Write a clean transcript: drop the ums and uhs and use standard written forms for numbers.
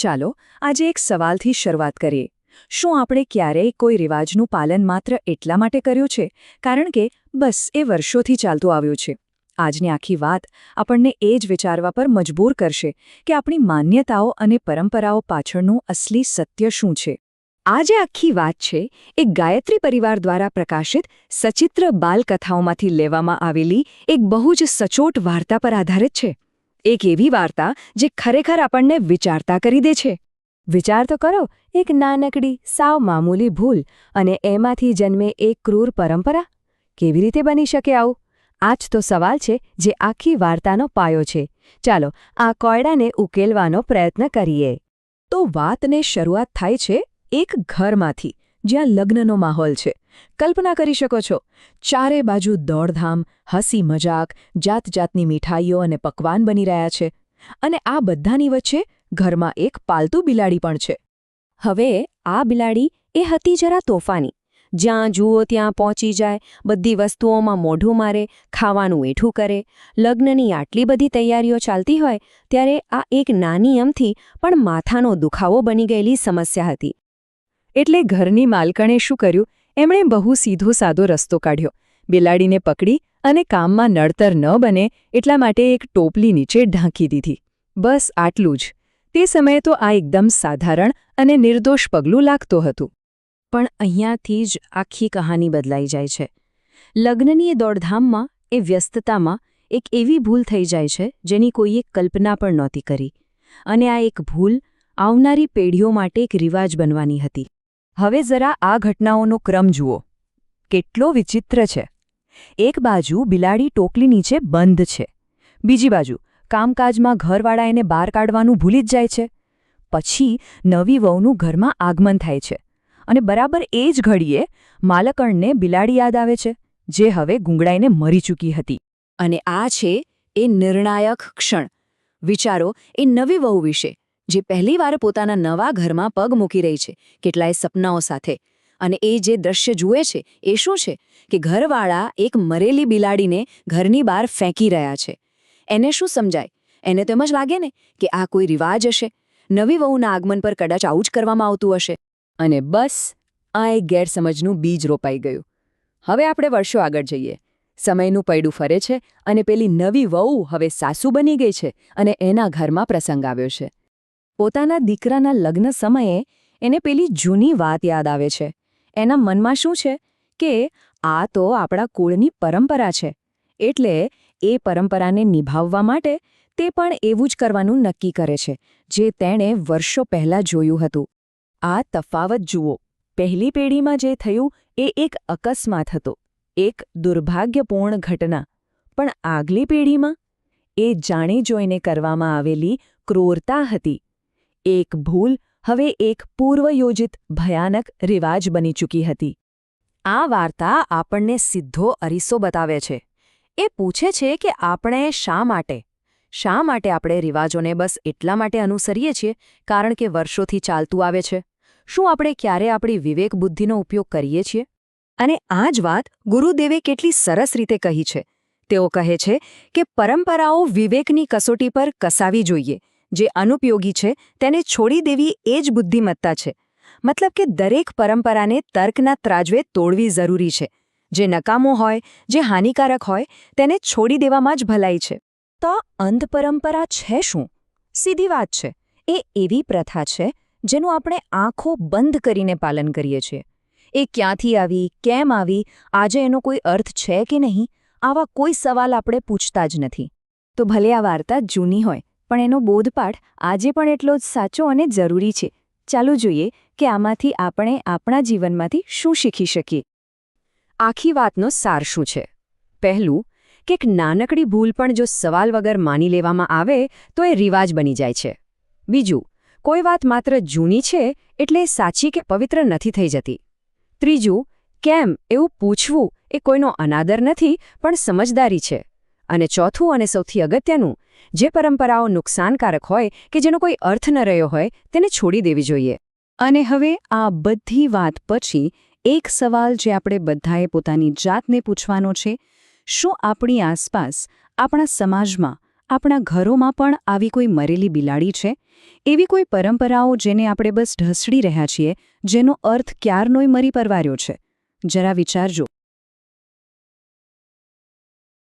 ચાલો આજે એક સવાલથી શરૂઆત કરીએ. શું આપણે ક્યારેય કોઈ રિવાજનું પાલન માત્ર એટલા માટે કર્યું છે કારણ કે બસ એ વર્ષોથી ચાલતું આવ્યું છે? આજની આખી વાત આપણને એ જ વિચારવા પર મજબૂર કરશે કે આપણી માન્યતાઓ અને પરંપરાઓ પાછળનું અસલી સત્ય શું છે. આજે આખી વાત છે એક ગાયત્રી પરિવાર દ્વારા પ્રકાશિત સચિત્ર બાલકથાઓમાંથી લેવામાં આવેલી એક બહુ જ સચોટ વાર્તા પર આધારિત છે. એક એવી વાર્તા જે ખરેખર આપણને વિચારતા કરી દે છે. વિચાર તો કરો, એક નાનકડી સાવ મામૂલી ભૂલ અને એમાંથી જન્મે એક ક્રૂર પરંપરા. કેવી રીતે બની શકે આવું? આ જ તો સવાલ છે જે આખી વાર્તાનો પાયો છે. ચાલો આ કોયડાને ઉકેલવાનો પ્રયત્ન કરીએ. તો વાતને શરૂઆત થાય છે એક ઘરમાંથી જ્યાં લગ્નનો માહોલ છે. કલ્પના કરી શકો છો, ચારે બાજુ દોડધામ, હસી મજાક, જાતજાતની મીઠાઈઓ અને પકવાન બની રહ્યા છે. અને આ બધાની વચ્ચે ઘરમાં એક પાલતુ બિલાડી પણ છે. હવે આ બિલાડી એ હતી જરા તોફાની. જ્યાં જુઓ ત્યાં પહોંચી જાય, બધી વસ્તુઓમાં મોઢું મારે, ખાવાનું એઠું કરે. લગ્નની આટલી બધી તૈયારીઓ ચાલતી હોય ત્યારે આ એક નાની અમથી પણ માથાનો દુખાવો બની ગયેલી સમસ્યા હતી. એટલે ઘરની માલકણે શું કર્યું? એમણે બહુ સીધો સાદો રસ્તો કાઢ્યો. બિલાડીને પકડી અને કામમાં નડતર ન બને એટલા માટે એક ટોપલી નીચે ઢાંકી દીધી. બસ આટલું જ. તે સમયે તો આ એકદમ સાધારણ અને નિર્દોષ પગલું લાગતું હતું. પણ અહીંયાથી જ આખી કહાની બદલાઈ જાય છે. લગ્નની એ દોડધામમાં, એ વ્યસ્તતામાં એક એવી ભૂલ થઈ જાય છે જેની કોઈએ કલ્પના પણ નહોતી કરી. અને આ એક ભૂલ આવનારી પેઢીઓ માટે એક રિવાજ બનવાની હતી. હવે જરા આ ઘટનાઓનો ક્રમ જુઓ. કેટલો વિચિત્ર છે! એક બાજુ બિલાડી ટોપલી નીચે બંધ છે. બીજી બાજુ કામકાજમાં ઘરવાળા એને બહાર કાઢવાનું ભૂલી જ જાય છે. પછી નવી વહુનું ઘરમાં આગમન થાય છે. અને બરાબર એ જ ઘડીએ માલકણને બિલાડી યાદ આવે છે, જે હવે ગુંગળાઈને મરી ચૂકી હતી. અને આ છે એ નિર્ણાયક ક્ષણ. વિચારો એ નવી વહુ વિશે, જે પહેલીવાર પોતાના નવા ઘરમાં પગ મૂકી રહી છે, કેટલાય સપનાઓ સાથે. અને એ જે દ્રશ્ય જુએ છે એ શું છે કે ઘરવાળા એક મરેલી બિલાડીને ઘરની બહાર ફેંકી રહ્યા છે. એને શું સમજાય? એને તો એમ જ લાગે ને કે આ કોઈ રિવાજ હશે. નવી વહુના આગમન પર કદાચ આવું જ કરવામાં આવતું હશે. અને બસ આ એક ગેરસમજનું બીજ રોપાઈ ગયું. હવે આપણે વર્ષો આગળ જઈએ. સમયનું પૈડું ફરે છે અને પેલી નવી વહુ હવે સાસુ બની ગઈ છે અને એના ઘરમાં પ્રસંગ આવ્યો છે. પોતાના દીકરાના લગ્ન સમયે એને પેલી જૂની વાત યાદ આવે છે. એના મનમાં શું છે કે આ તો આપણા કુળની પરંપરા છે. એટલે એ પરંપરાને નિભાવવા માટે તે પણ એવું જ કરવાનું નક્કી કરે છે જે તેણે વર્ષો પહેલાં જોયું હતું. આ તફાવત જુઓ. પહેલી પેઢીમાં જે થયું એ એક અકસ્માત હતો, એક દુર્ભાગ્યપૂર્ણ ઘટના. પણ આગલી પેઢીમાં એ જાણી જોઈને કરવામાં આવેલી ક્રૂરતા હતી. એક ભૂલ હવે એક પૂર્વયોજિત ભયાનક રિવાજ બની ચૂકી હતી. આ વાર્તા આપણને સીધો અરીસો બતાવે છે. એ પૂછે છે કે આપણે શા માટે આપણે રિવાજોને બસ એટલા માટે અનુસરીએ છીએ કારણ કે વર્ષોથી ચાલતું આવે છે? શું આપણે ક્યારે આપણી વિવેક બુદ્ધિનો ઉપયોગ કરીએ છીએ? અને આ જ વાત ગુરુદેવે કેટલી સરસ રીતે કહી છે. તેઓ કહે છે કે પરંપરાઓ વિવેકની કસોટી પર કસાવી જોઈએ. જે અનુપયોગી છે તેને છોડી દેવી એ જ બુદ્ધિમત્તા છે. મતલબ કે દરેક પરંપરાને તર્કના ત્રાજવે તોડવી જરૂરી છે. જે નકામો હોય, જે હાનિકારક હોય, તેને છોડી દેવામાં જ ભલાઈ છે. તો અંધ પરંપરા છે શું? સીધી વાત છે. એ એવી પ્રથા છે જેનું આપણે આંખો બંધ કરીને પાલન કરીએ છીએ. એ ક્યાંથી આવી, કેમ આવી, આજે એનો કોઈ અર્થ છે કે નહીં, આવા કોઈ સવાલ આપણે પૂછતા જ નથી. તો ભલે આ વાર્તા જૂની હોય, પણ એનો બોધપાઠ આજે પણ એટલો જ સાચો અને જરૂરી છે. ચાલો જોઈએ કે આમાંથી આપણે આપણા જીવનમાંથી શું શીખી શકીએ. આખી વાતનો સાર શું છે? પહેલું, કે એક નાનકડી ભૂલ પણ જો સવાલ વગર માની લેવામાં આવે તો એ રિવાજ બની જાય છે. બીજું, કોઈ વાત માત્ર જૂની છે એટલે સાચી કે પવિત્ર નથી થઈ જતી. ત્રીજું, કેમ એવું પૂછવું એ કોઈનો અનાદર નથી પણ સમજદારી છે. અને ચોથું અને સૌથી અગત્યનું, જે પરંપરાઓ નુકસાનકારક હોય કે જેનો કોઈ અર્થ ન રહ્યો હોય તેને છોડી દેવી જોઈએ. અને હવે આ બધી વાત પછી એક સવાલ જે આપણે બધાએ પોતાની જાતને પૂછવાનો છે: શું આપણી આસપાસ, આપણા સમાજમાં આપણા ઘરોમાં પણ આવી કોઈ મરેલી બિલાડી છે? એવી કોઈ પરંપરાઓ જેને આપણે બસ ઢસડી રહ્યા છીએ, જેનો અર્થ ક્યારનોય મરી પરવાર્યો છે? જરા વિચારજો.